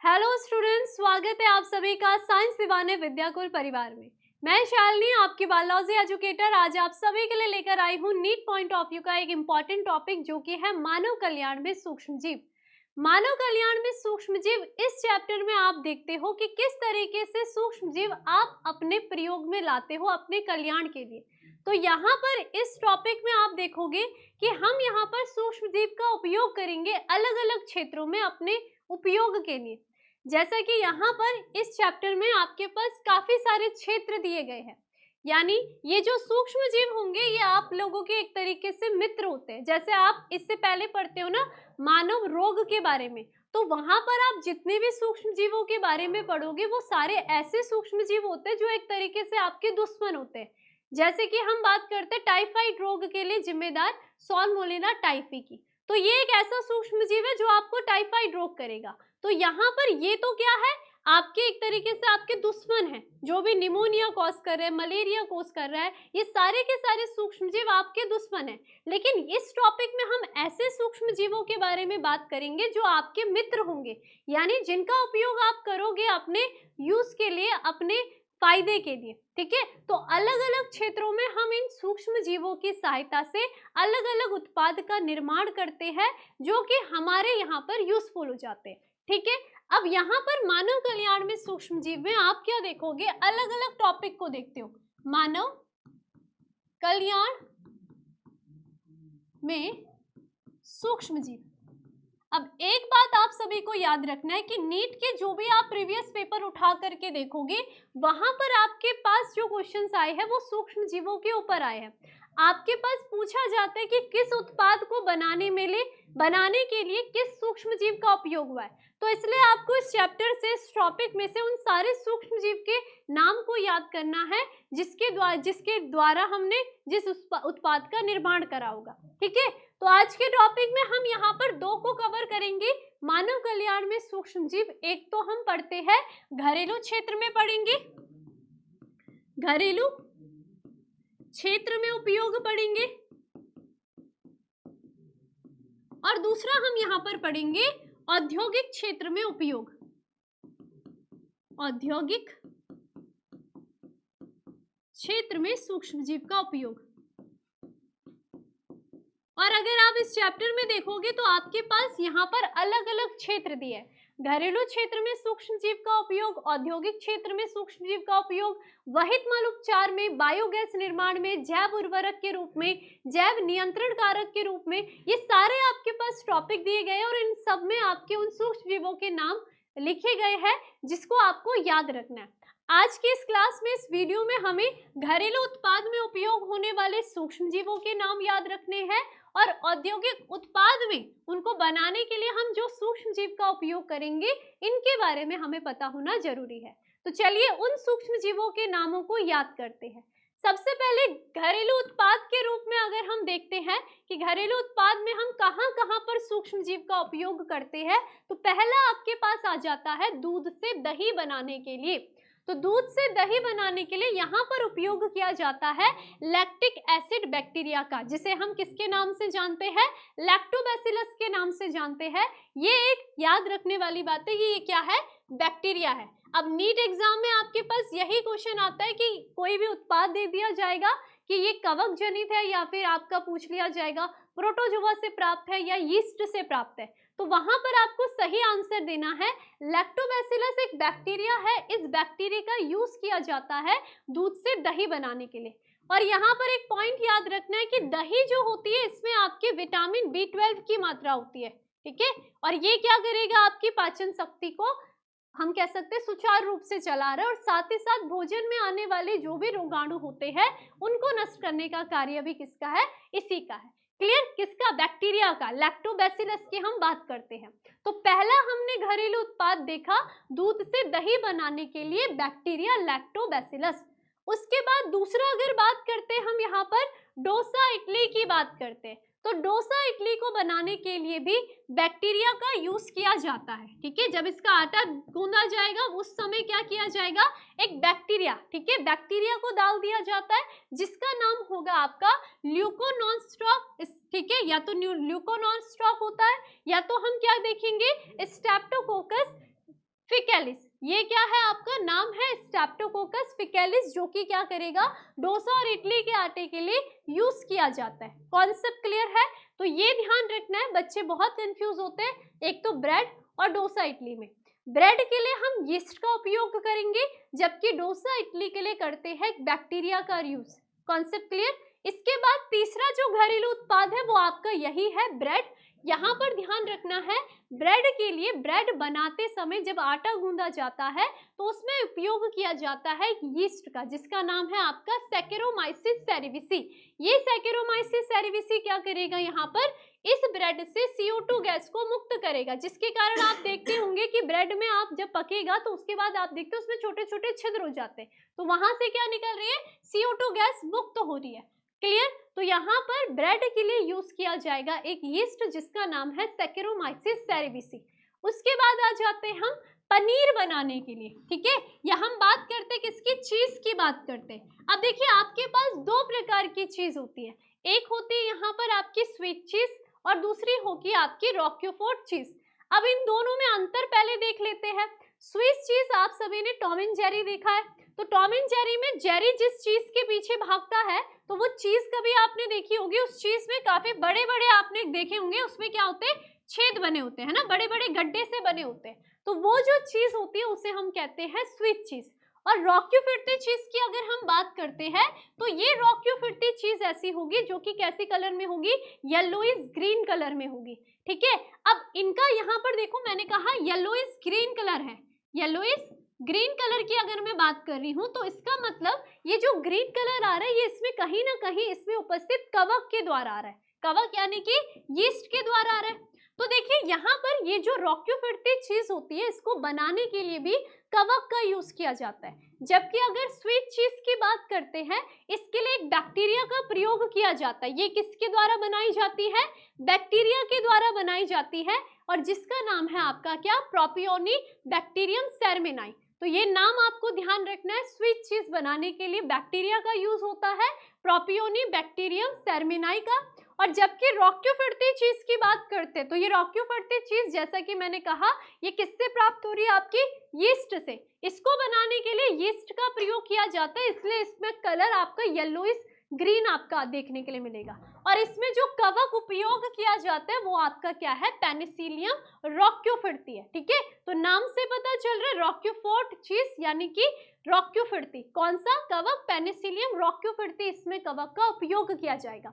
Hello students, स्वागत है आप सभी का साइंस दीवाने विद्याकुल परिवार में। मैं शालिनी, आपकी बायोलॉजी एजुकेटर, आज आप सभी के लिए लेकर आई हूँ नीट पॉइंट ऑफ व्यू का एक इम्पॉर्टेंट टॉपिक जो कि है मानव कल्याण में सूक्ष्म जीव। मानव कल्याण में सूक्ष्म जीव, इस चैप्टर में आप देखते हो कि किस तरीके से सूक्ष्म जीव आप अपने प्रयोग में लाते हो अपने कल्याण के लिए। तो यहाँ पर इस टॉपिक में आप देखोगे कि हम यहाँ पर सूक्ष्म जीव का उपयोग करेंगे अलग अलग क्षेत्रों में अपने उपयोग के लिए। जैसा कि यहाँ पर इस चैप्टर में आपके पास काफी सारे क्षेत्र दिए गए हैं, यानी ये जो सूक्ष्म जीव होंगे ये आप लोगों के एक तरीके से मित्र होते हैं। जैसे आप इससे पहले पढ़ते हो ना मानव रोग के बारे में, तो वहां पर आप जितने भी सूक्ष्म जीवों के बारे में पढ़ोगे वो सारे ऐसे सूक्ष्म जीव होते हैं जो एक तरीके से आपके दुश्मन होते हैं। जैसे कि हम बात करते हैं टाइफाइड रोग के लिए जिम्मेदार सॉल्मोनेला टाइफी की, तो ये एक ऐसा सूक्ष्म जीव है जो आपको टाइफाइड रोग करेगा। तो यहाँ पर ये तो क्या है, आपके एक तरीके से आपके दुश्मन हैं। जो भी निमोनिया कॉज कर रहे हैं, मलेरिया कॉज कर रहा है, ये सारे के सारे सूक्ष्म जीव आपके दुश्मन हैं। लेकिन इस टॉपिक में हम ऐसे सूक्ष्म जीवों के बारे में बात करेंगे जो आपके मित्र होंगे, यानी जिनका उपयोग आप करोगे अपने यूज के लिए, अपने फायदे के लिए। ठीक है, तो अलग अलग क्षेत्रों में हम इन सूक्ष्म जीवों की सहायता से अलग अलग उत्पाद का निर्माण करते हैं जो कि हमारे यहाँ पर यूजफुल हो जाते हैं। ठीक है, अब यहाँ पर मानव कल्याण में सूक्ष्म जीव में आप क्या देखोगे, अलग अलग टॉपिक को देखते हो। मानव कल्याण में सूक्ष्म जीव। अब एक बात आप सभी को याद रखना है कि नीट के जो भी आप प्रीवियस पेपर उठा करके देखोगे वहां पर आपके पास जो क्वेश्चंस आए हैं वो सूक्ष्म जीवों के ऊपर आए हैं। आपके पास पूछा जाता है कि किस उत्पाद को बनाने के लिए किस सूक्ष्म जीव का उपयोग हुआ है। तो इसलिए आपको इस चैप्टर से, इस टॉपिक में से उन सारे सूक्ष्म जीव के नाम को याद करना है जिसके द्वारा हमने जिस उत्पाद का निर्माण करा होगा। ठीक है, तो आज के टॉपिक में हम यहाँ पर दो को कवर करेंगे मानव कल्याण में सूक्ष्म जीव। एक तो हम पढ़ते हैं घरेलू क्षेत्र में पढ़ेंगे, घरेलू क्षेत्र में उपयोग पढ़ेंगे, और दूसरा हम यहाँ पर पढ़ेंगे औद्योगिक क्षेत्र में उपयोग, औद्योगिक क्षेत्र में सूक्ष्म जीव का उपयोग। और अगर आप इस चैप्टर में देखोगे तो आपके पास यहाँ पर अलग अलग क्षेत्र दिए हैं। घरेलू क्षेत्र में सूक्ष्म जीव का उपयोग, औद्योगिक क्षेत्र में सूक्ष्म जीव का उपयोग, वहित मल उपचार में, बायोगैस निर्माण में, जैव उर्वरक के रूप में, जैव नियंत्रण कारक के रूप में, ये सारे आपके पास टॉपिक दिए गए और इन सब में आपके उन सूक्ष्म जीवों के नाम लिखे गए हैं जिसको आपको याद रखना है। आज की इस क्लास में, इस वीडियो में हमें घरेलू उत्पाद में उपयोग होने वाले सूक्ष्म जीवों के नाम याद रखने हैं और औद्योगिक उत्पाद में उनको बनाने के लिए हम जो सूक्ष्म जीव का उपयोग करेंगे इनके बारे में हमें पता होना जरूरी है। तो चलिए उन सूक्ष्म जीवों के नामों को याद करते हैं। सबसे पहले घरेलू उत्पाद के रूप में अगर हम देखते हैं कि घरेलू उत्पाद में हम कहाँ कहाँ पर सूक्ष्म जीव का उपयोग करते हैं, तो पहला आपके पास आ जाता है दूध से दही बनाने के लिए। तो दूध से दही बनाने के लिए यहाँ पर उपयोग किया जाता है लैक्टिक एसिड बैक्टीरिया का, जिसे हम किसके नाम से जानते हैं, लैक्टोबैसिलस के नाम से जानते हैं। ये एक याद रखने वाली बात है कि ये क्या है, बैक्टीरिया है। अब नीट एग्जाम में आपके पास यही क्वेश्चन आता है कि कोई भी उत्पाद दे दिया जाएगा कि ये कवक जनित है या फिर आपका पूछ लिया जाएगा प्रोटोजोआ से प्राप्त है या यीस्ट से प्राप्त है, तो वहां पर आपको सही आंसर देना है लैक्टोबैसिलस एक बैक्टीरिया है। इस बैक्टीरिया का यूज किया जाता है दूध से दही बनाने के लिए। और यहाँ पर एक पॉइंट याद रखना है कि दही जो होती है इसमें आपके विटामिन B12 की मात्रा होती है। ठीक है, और ये क्या करेगा, आपकी पाचन शक्ति को हम कह सकते हैं सुचारू रूप से चला रहा है, और साथ ही साथ भोजन में आने वाले जो भी रोगाणु होते हैं उनको नष्ट करने का कार्य भी किसका है, इसी का है। क्लियर, किसका, बैक्टीरिया का, लैक्टोबैसिलस की हम बात करते हैं। तो पहला हमने घरेलू उत्पाद देखा दूध से दही बनाने के लिए बैक्टीरिया लैक्टोबैसिलस। उसके बाद दूसरा अगर बात करते हैं हम यहाँ पर डोसा इडली की बात करते हैं, तो डोसा इडली को बनाने के लिए भी बैक्टीरिया का यूज किया जाता है। ठीक है, जब इसका आटा गूंदा जाएगा उस समय क्या किया जाएगा, एक बैक्टीरिया, ठीक है, बैक्टीरिया को डाल दिया जाता है जिसका नाम होगा आपका ल्यूकोनॉन्स्ट्रॉक। ठीक है, या तो ल्यूकोनॉन्स्ट्रॉक होता है या तो हम क्या देखेंगे, स्ट्रेप्टोकोकस फिकैलिस, ये क्या है आपका नाम है स्ट्रेप्टोकोकस फिकैलिस, जो कि क्या करेगा डोसा और इडली के आटे के लिए यूज किया जाता है। कॉन्सेप्ट क्लियर है? तो ये ध्यान रखना है, बच्चे बहुत कंफ्यूज होते हैं एक तो ब्रेड और डोसा इडली में। ब्रेड के लिए हम यीस्ट का उपयोग करेंगे, जबकि डोसा इडली के लिए करते हैं बैक्टीरिया का यूज। Concept clear? इसके बाद तीसरा जो घरेलू उत्पाद है वो आपका यही है ब्रेड। यहाँ पर ध्यान रखना है, ब्रेड के लिए ब्रेड बनाते समय जब आटा गूंदा जाता है तो उसमें उपयोग किया जाता है यीस्ट का, जिसका नाम है आपका सैकेरोमाइसिस सेरेविसी। ये सैकेरोमाइसिस सेरेविसी क्या करेगा, यहाँ पर इस ब्रेड से CO2 गैस को मुक्त करेगा, जिसके कारण आप देखते होंगे कि ब्रेड में आप जब पकेगा तो उसके बाद आप देखते हो उसमें छोटे छोटे छिद्र हो जाते हैं, तो वहां से क्या निकल रही है, CO2 गैस मुक्त हो रही है। क्लियर? तो यहाँ पर ब्रेड के लिए यूज किया जाएगा एक यीस्ट जिसका नाम है सैकेरोमाइसिस सेरेविसी। उसके बाद आ जाते हैं हम पनीर बनाने के लिए। ठीक है, या हम बात करते हैं किसकी, चीज की बात करते हैं। अब देखिए आपके पास दो प्रकार की चीज होती है, एक होती है यहाँ पर आपकी स्वीट चीज और दूसरी होगी आपकी रॉक्यूफोर्ट चीज। अब इन दोनों में अंतर पहले देख लेते हैं। स्विस चीज आप सभी ने टॉम एंड जेरी देखा है, तो टॉम एंड जेरी में जेरी जिस चीज के पीछे भागता है तो वो चीज कभी आपने देखी होगी, उस चीज में काफी बड़े बड़े आपने देखे होंगे, उसमें क्या होते हैं, छेद बने होते हैं ना, बड़े बड़े गड्ढे से बने होते हैं, तो वो जो चीज होती है उसे हम कहते हैं स्वीट चीज। और रॉक्यू फिरती चीज की अगर हम बात करते हैं तो ये रॉक्यू फिरती चीज ऐसी होगी जो कि कैसी कलर में होगी, येलोइश ग्रीन कलर में होगी। ठीक है, अब इनका यहाँ पर देखो मैंने कहा येलोइश ग्रीन कलर है, येलोइश ग्रीन कलर की अगर मैं बात कर रही हूँ तो इसका मतलब ये जो ग्रीन कलर आ रहा है ये इसमें कहीं ना कहीं इसमें उपस्थित कवक के द्वारा आ रहा है, कवक यानी कि यीस्ट के द्वारा आ रहा है। तो देखिए यहाँ पर ये जो रॉक्यू फिरती चीज होती है इसको बनाने के लिए भी कवक का यूज किया जाता है, जबकि अगर स्वीट चीज की बात करते हैं इसके लिए एक बैक्टीरिया का प्रयोग किया जाता है। ये किसके द्वारा बनाई जाती है, बैक्टीरिया के द्वारा बनाई जाती है, और जिसका नाम है आपका क्या, प्रोपियोनी बैक्टीरियम सेरमेनाई। तो ये नाम आपको ध्यान रखना है, स्वीट चीज बनाने के लिए बैक्टीरिया का यूज होता है, प्रोपियोनी बैक्टीरियम सेरमेनाई का। और जबकि रॉक्यू फिरती चीज की बात करते हैं तो ये रॉक्यू फिरती चीज जैसा कि मैंने कहा ये किससे प्राप्त हो रही है, आपकी यीस्ट से। इसको बनाने के लिए यीस्ट का प्रयोग किया जाता है, इसलिए इसमें कलर आपका येलोइश ग्रीन आपका देखने के लिए मिलेगा। और इसमें जो कवक उपयोग किया जाता है वो आपका क्या है, पेनिसिलियम रॉक्यू फिरती है। ठीक है, तो नाम से पता चल रहा है रॉक्यूफोर्ट चीज यानी कि रॉक्यू फिरती, कौन सा कवक, पेनिसिलियम रॉक्यू फिरती, इसमें कवक का उपयोग किया जाएगा।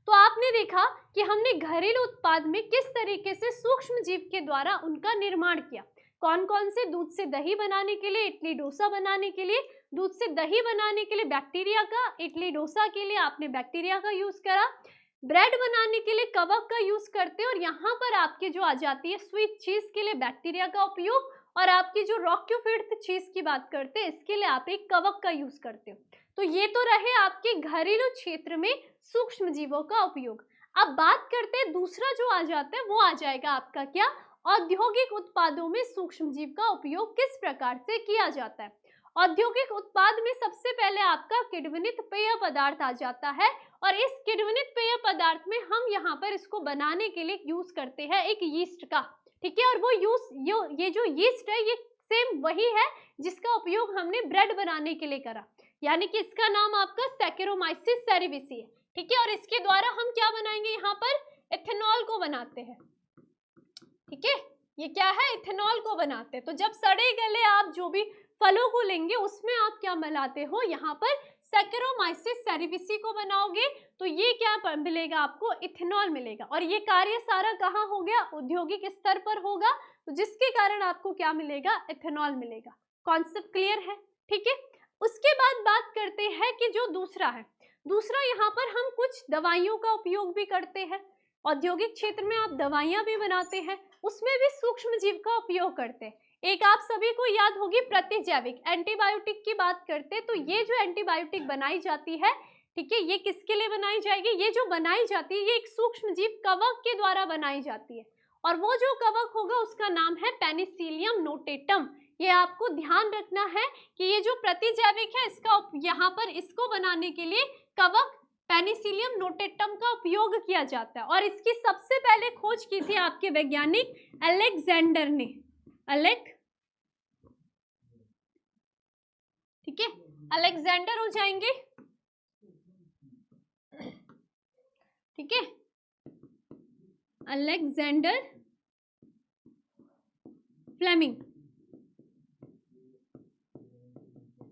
तो आपने देखा कि हमने घरेलू उत्पाद में किस तरीके से सूक्ष्म जीव के द्वारा उनका निर्माण किया। कौन कौन से, दूध से दही बनाने के लिए, इडली डोसा बनाने के लिए, दूध से दही बनाने के लिए बैक्टीरिया का, इडली डोसा के लिए आपने बैक्टीरिया का यूज करा, ब्रेड बनाने के लिए कवक का यूज करते हैं, और यहाँ पर आपकी जो आ जाती है स्वीट चीज के लिए बैक्टीरिया का उपयोग, और आपकी जो रॉक्यू फिरती चीज की बात करते हैं इसके लिए आप एक कवक का यूज करते हो। तो ये तो रहे आपके घरेलू क्षेत्र में सूक्ष्म जीवों का उपयोग। अब बात करते हैं दूसरा जो आ जाता है वो आ जाएगा आपका क्या, औद्योगिक उत्पादों में सूक्ष्म जीव का उपयोग किस प्रकार से किया जाता है। औद्योगिक उत्पाद में सबसे पहले आपका किण्वित पेय पदार्थ आ जाता है, और इस किण्वित पेय पदार्थ में हम यहाँ पर इसको बनाने के लिए यूज करते हैं एक यीस्ट का। ठीक है, और वो ये जो यीस्ट है ये सेम वही है जिसका उपयोग हमने ब्रेड बनाने के लिए करा, यानी कि इसका नाम आपका सैकेरोमाइसिस सेरेविसी है। ठीक है, और इसके द्वारा हम क्या बनाएंगे, यहाँ पर इथेनॉल को बनाते हैं। ठीक है, ये क्या है, इथेनॉल को बनाते हैं। तो जब सड़े गले आप जो भी फलों को लेंगे उसमें आप क्या मिलाते हो, यहाँ पर सैकेरोमाइसिस सेरेविसी को बनाओगे तो ये क्या मिलेगा आपको, इथेनॉल मिलेगा। और ये कार्य सारा कहाँ हो गया, औद्योगिक स्तर पर होगा, तो जिसके कारण आपको क्या मिलेगा, इथेनॉल मिलेगा। कॉन्सेप्ट क्लियर है? ठीक है, उसके बाद बात करते हैं कि जो दूसरा है, दूसरा यहाँ पर हम कुछ दवाइयों का उपयोग भी करते हैं। औद्योगिक क्षेत्र में आप दवाइयां भी बनाते हैं, उसमें भी सूक्ष्म जीव का उपयोग करते हैं। एक आप सभी को याद होगी प्रतिजैविक, एंटीबायोटिक की बात करते हैं, तो ये जो एंटीबायोटिक बनाई जाती है, ठीक है, ये किसके लिए बनाई जाएगी, ये जो बनाई जाती है ये एक सूक्ष्म जीव कवक के द्वारा बनाई जाती है, और वो जो कवक होगा उसका नाम है पेनिसिलियम नोटेटम। ये आपको ध्यान रखना है कि ये जो प्रतिजैविक है इसका यहाँ पर इसको बनाने के लिए कवक पेनिसिलियम नोटेटम का उपयोग किया जाता है, और इसकी सबसे पहले खोज की थी आपके वैज्ञानिक अलेक्जेंडर ने, अलेक्जेंडर हो जाएंगे, ठीक है, अलेक्जेंडर फ्लेमिंग।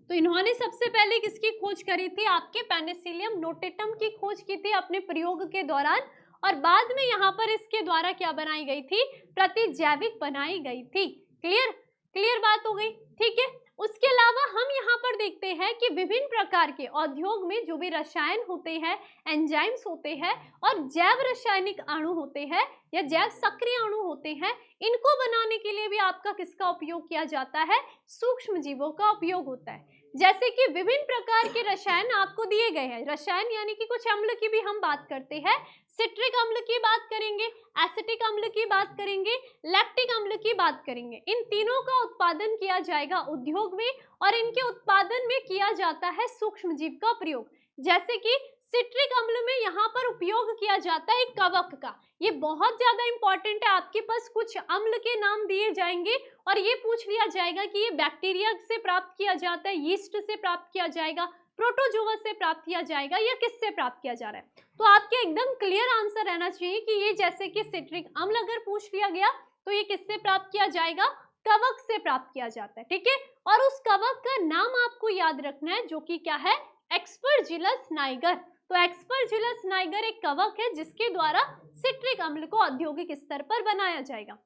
तो इन्होंने सबसे पहले किसकी खोज करी थी? आपके पेनिसिलियम नोटेटम की खोज की थी अपने प्रयोग के दौरान, और बाद में यहाँ पर इसके द्वारा क्या बनाई गई थी? प्रतिजैविक बनाई गई थी। क्लियर? क्लियर बात हो गई, ठीक है। उसके अलावा हम यहाँ पर देखते हैं कि विभिन्न प्रकार के उद्योग में जो भी रसायन होते हैं, एंजाइम्स होते हैं और जैव रासायनिक अणु होते हैं या जैव सक्रिय अणु होते हैं, इनको बनाने के लिए भी आपका किसका उपयोग किया जाता है? सूक्ष्म जीवों का उपयोग होता है। जैसे कि विभिन्न प्रकार के रसायन आपको दिए गए हैं, रसायन यानी कि कुछ अम्ल की भी हम बात करते हैं, सिट्रिक अम्ल की बात करेंगे, एसिटिक अम्ल की बात करेंगे, लैक्टिक अम्ल की बात करेंगे। इन तीनों का उत्पादन किया जाएगा उद्योग में, और इनके उत्पादन में किया जाता है सूक्ष्म जीव का प्रयोग। जैसे कि सिट्रिक अम्ल में यहाँ पर उपयोग किया जाता है कवक का। ये बहुत ज्यादा इंपॉर्टेंट है, आपके पास कुछ अम्ल के नाम दिए जाएंगे और ये पूछ लिया जाएगा कि ये बैक्टीरिया से प्राप्त किया जाता है, यीस्ट से प्राप्त किया जाएगा, प्रोटोजोआ से प्राप्त किया जाएगा, या किससे प्राप्त किया जा रहा है। तो आपके एकदम क्लियर आंसर रहना चाहिए कि ये जैसे कि सिट्रिक अम्ल अगर पूछ लिया गया तो ये किससे प्राप्त किया जाएगा? कवक से प्राप्त किया जाता है, ठीक है। और उस कवक का नाम आपको याद रखना है, जो कि क्या है? Aspergillus Niger. तो एस्परजिलस नाइगर एक कवक है जिसके द्वारा सिट्रिक अम्ल को औद्योगिक स्तर पर बनाया जाएगा।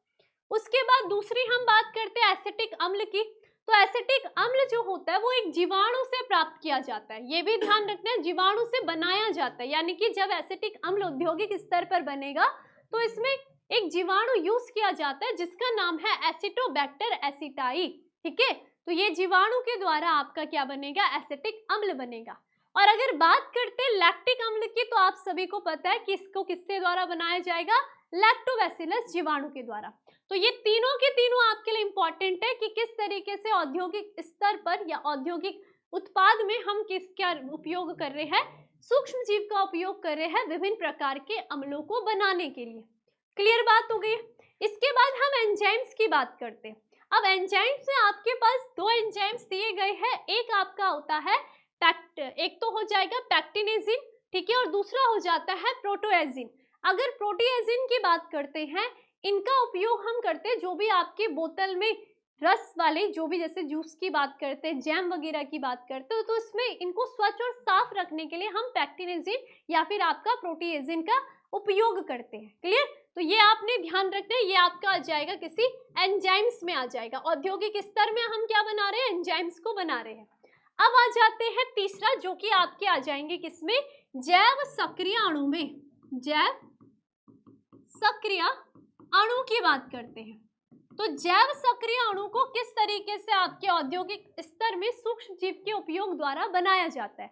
उसके बाद दूसरी हम बात करते हैं एसिटिक अम्ल की। तो एसिटिक अम्ल जो होता है वो एक जीवाणु से प्राप्त किया जाता है, ये भी ध्यान रखना है, जीवाणु से बनाया जाता है। यानी कि जब एसिटिक अम्ल औद्योगिक स्तर पर बनेगा तो इसमें एक जीवाणु यूज किया जाता है जिसका नाम है एसिटोबैक्टर एसिटाई, ठीक है। तो ये जीवाणु के द्वारा आपका क्या बनेगा? एसिटिक अम्ल बनेगा। और अगर बात करते हैं लैक्टिक अम्ल की, तो आप सभी को पता है कि इसको किसके द्वारा बनाया जाएगा? लैक्टोबैसिलस जीवाणु के द्वारा। तो ये तीनों के तीनों आपके लिए इंपॉर्टेंट है कि किस तरीके से औद्योगिक स्तर पर या औद्योगिक उत्पाद में हम किसका उपयोग कर रहे हैं? सूक्ष्म जीव का उपयोग कर रहे हैं विभिन्न प्रकार के अम्लों को बनाने के लिए। क्लियर बात हो गई। इसके बाद हम एंजाइम्स की बात करते हैं। अब एंजाइम्स में आपके पास दो एंजाइम्स दिए गए हैं, एक आपका होता है एक तो हो जाएगा पैक्टिनेजिन, ठीक है, और दूसरा हो जाता है प्रोटोएजिन। अगर प्रोटीएजिन की बात करते हैं, इनका उपयोग हम करते हैं जो भी आपके बोतल में रस वाले, जो भी जैसे जूस की बात करते हैं, जैम वगैरह की बात करते हो, तो इसमें इनको स्वच्छ और साफ रखने के लिए हम पैक्टिनेजिन या फिर आपका प्रोटीएजिन का उपयोग करते हैं। क्लियर? तो ये आपने ध्यान रखना है, ये आपका आ जाएगा किसी एंजाइम्स में आ जाएगा। औद्योगिक स्तर में हम क्या बना रहे हैं? एंजाइम्स को बना रहे हैं। अब आ जाते हैं तीसरा, जो कि आपके आ जाएंगे किसमें? जैव सक्रिय अणु में। जैव सक्रिय अणु की बात करते हैं। तो जैव सक्रिय अणु को किस तरीके से आपके औद्योगिक स्तर में सूक्ष्म जीव के उपयोग द्वारा बनाया जाता है?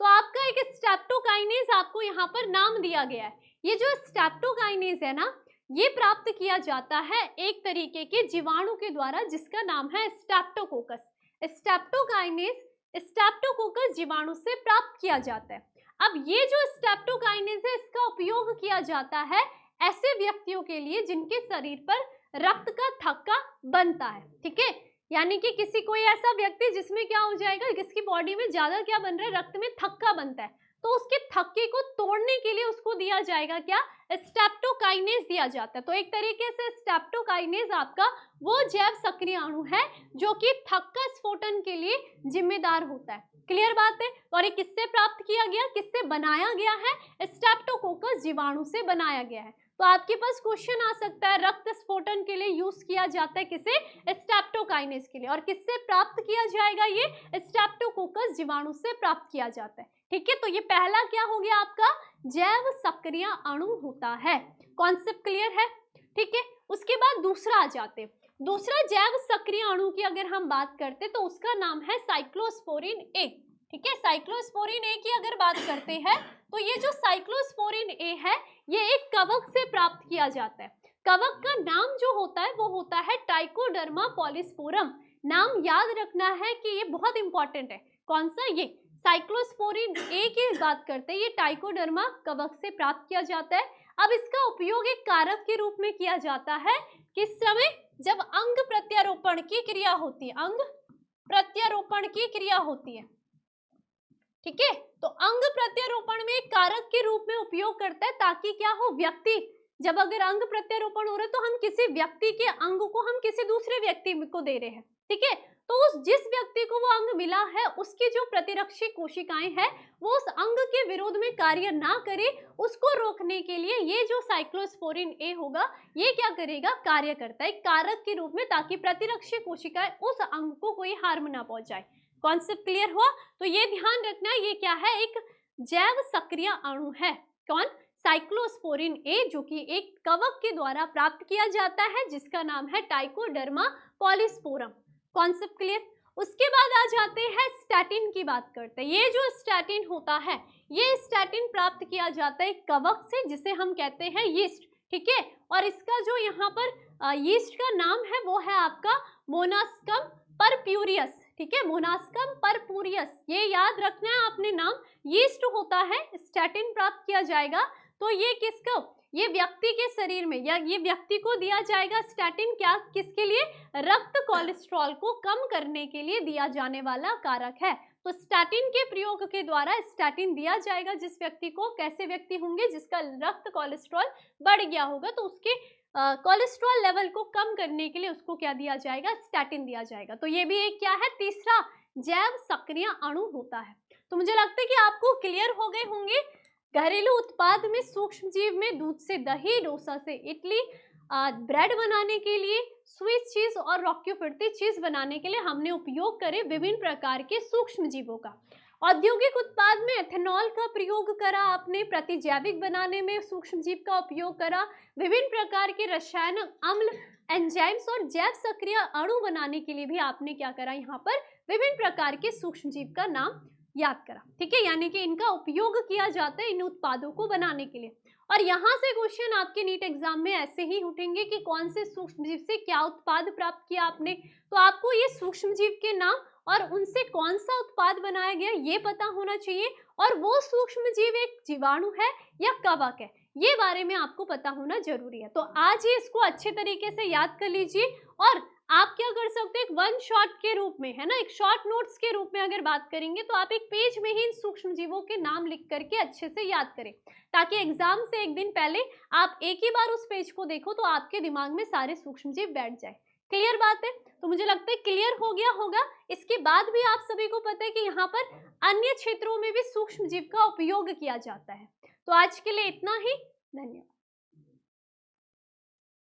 तो आपका एक स्ट्रेप्टोकाइनेज आपको यहाँ पर नाम दिया गया है। ये जो स्ट्रेप्टोकाइनेज है ना, ये प्राप्त किया जाता है एक तरीके के जीवाणु के द्वारा जिसका नाम है स्ट्रेप्टोकोकस। स्ट्रेप्टोकाइनेज स्ट्रेप्टोकोकस जीवाणु से प्राप्त किया जाता है। अब ये जो स्ट्रेप्टोकाइनेज है, इसका उपयोग किया जाता है ऐसे व्यक्तियों के लिए जिनके शरीर पर रक्त का थक्का बनता है, ठीक है। यानी कि किसी कोई ऐसा व्यक्ति जिसमें क्या हो जाएगा, जिसकी बॉडी में ज्यादा क्या बन रहा है? रक्त में थक्का बनता है, तो उसके थक्के को तोड़ने के लिए उसको दिया जाएगा क्या? स्ट्रेप्टोकाइनेज दिया जाता है। तो एक तरीके से स्ट्रेप्टोकाइनेज आपका वो जैव सक्रिय अणु है जो कि थक्का स्फोटन के लिए जिम्मेदार होता है। क्लियर बात है? और ये किससे प्राप्त किया गया, किससे बनाया गया है? स्ट्रेप्टोकोकस जीवाणु से बनाया गया है। तो आपके पास क्वेश्चन आ सकता है, रक्त स्फोटन के लिए यूज किया जाता है किसे? स्ट्रेप्टोकाइनेज के लिए। और किससे प्राप्त किया जाएगा? ये स्ट्रेप्टोकोकस जीवाणु से प्राप्त किया जाता है, ठीक है। तो ये पहला क्या हो गया आपका? जैव सक्रिय अणु होता है। कॉन्सेप्ट क्लियर है? ठीक है। उसके बाद दूसरा आ जाते, दूसरा जैव सक्रिय अणु की अगर हम बात करते तो उसका नाम है साइक्लोस्पोरिन ए, ठीक है। साइक्लोस्पोरिन ए की अगर बात करते हैं तो ये जो साइक्लोस्पोरिन ए है, ये एक कवक से प्राप्त किया जाता है। कवक का नाम जो होता है वो होता है ट्राइकोडर्मा पॉलीस्पोरम। नाम याद रखना है कि ये बहुत इंपॉर्टेंट है। कौन सा? ये साइक्लोस्पोरिन ए की बात करते हैं, ये ट्राइकोडर्मा कवक से प्राप्त किया जाता है। अब इसका उपयोग एक कारक के रूप में किया जाता है किस समय? जब अंग प्रत्यारोपण की क्रिया होती है। अंग प्रत्यारोपण की क्रिया होती है, ठीक है। तो अंग प्रत्यारोपण में एक कारक के रूप में उपयोग करता है ताकि क्या हो, व्यक्ति, जब अगर अंग प्रत्यारोपण हो रहा है तो हम किसी व्यक्ति के अंग को हम किसी दूसरे व्यक्ति को दे रहे हैं, ठीक है। तो उस जिस व्यक्ति को वो अंग मिला है उसकी जो प्रतिरक्षी कोशिकाएं हैं वो उस अंग के विरोध में कार्य ना करे, उसको रोकने के लिए ये जो साइक्लोस्पोरिन ए होगा ये क्या करेगा, कार्य करता है एक कारक के रूप में, ताकि प्रतिरक्षी कोशिकाएं उस अंग को कोई हार्म ना पहुंचाए। कॉन्सेप्ट क्लियर हुआ? तो ये ध्यान रखना, ये क्या है, एक जैव सक्रिय अणु है। कौन? साइक्लोस्पोरिन ए, जो कि एक कवक के द्वारा प्राप्त किया जाता है जिसका नाम है ट्राइकोडर्मा पॉलीस्पोरम। Concept clear? उसके बाद आ जाते हैं स्टैटिन की बात करते हैं। ये जो स्टैटिन होता है ये स्टैटिन प्राप्त किया जाता है कवक से जिसे हम कहते हैं यीस्ट, ठीक है। और इसका जो यहाँ पर यीस्ट का नाम है वो है आपका मोनास्कम परप्यूरियस, ठीक है, मोनास्कम परप्यूरियस, ये याद रखना है आपने नाम। यीस्ट होता है, स्टैटिन प्राप्त किया जाएगा, तो ये किसको, ये व्यक्ति के शरीर में या ये व्यक्ति को दिया जाएगा स्टैटिन, क्या, किसके लिए, रक्त कोलेस्ट्रॉल को कम करने के लिए दिया जाने वाला कारक है। तो स्टैटिन के प्रयोग के द्वारा स्टैटिन दिया जाएगा जिस व्यक्ति को, कैसे व्यक्ति होंगे, जिसका रक्त कोलेस्ट्रॉल बढ़ गया होगा, तो उसके कोलेस्ट्रॉल लेवल को कम करने के लिए उसको क्या दिया जाएगा, स्टैटिन दिया जाएगा। तो ये भी एक क्या है, तीसरा जैव सक्रिय अणु होता है। तो मुझे लगता है कि आपको क्लियर हो गए होंगे। घरेलू उत्पाद में सूक्ष्म जीव में दूध से दही, डोसा से इडली, ब्रेड बनाने के लिए, स्विस चीज और रॉक्यू फिरती चीज बनाने के लिए हमने उपयोग करे विभिन्न प्रकार के सूक्ष्म जीवों का। औद्योगिक उत्पाद में एथेनॉल का प्रयोग करा आपने, प्रतिजैविक बनाने में सूक्ष्म जीव का उपयोग करा, विभिन्न प्रकार के रसायन, अम्ल, एंजाइम्स और जैव सक्रिय अणु बनाने के लिए भी आपने क्या करा, यहाँ पर विभिन्न प्रकार के सूक्ष्म जीव का नाम याद करा, ठीक है। यानी कि इनका उपयोग किया जाता है इन उत्पादों को बनाने के लिए। और यहाँ से क्वेश्चन आपके नीट एग्जाम में ऐसे ही उठेंगे कि कौन से सूक्ष्म जीव से क्या उत्पाद प्राप्त किया आपने, तो आपको ये सूक्ष्म जीव के नाम और उनसे कौन सा उत्पाद बनाया गया ये पता होना चाहिए, और वो सूक्ष्म जीव एक जीवाणु है या कवक है ये बारे में आपको पता होना जरूरी है। तो आज ही इसको अच्छे तरीके से याद कर लीजिए, और आप क्या कर सकते हैं, एक वन शॉट के रूप में, है ना, एक शॉर्ट नोट्स के रूप में अगर बात करेंगे तो आप एक पेज में ही इन सूक्ष्म जीवों के नाम लिख करके अच्छे से याद करें, ताकि एग्जाम से एक दिन पहले आप एक ही बार उस पेज को देखो तो आपके दिमाग में सारे सूक्ष्म जीव बैठ जाए। क्लियर बात है? तो मुझे लगता है क्लियर हो गया होगा। इसके बाद भी आप सभी को पता है कि यहाँ पर अन्य क्षेत्रों में भी सूक्ष्म जीव का उपयोग किया जाता है। तो आज के लिए इतना ही, धन्यवाद।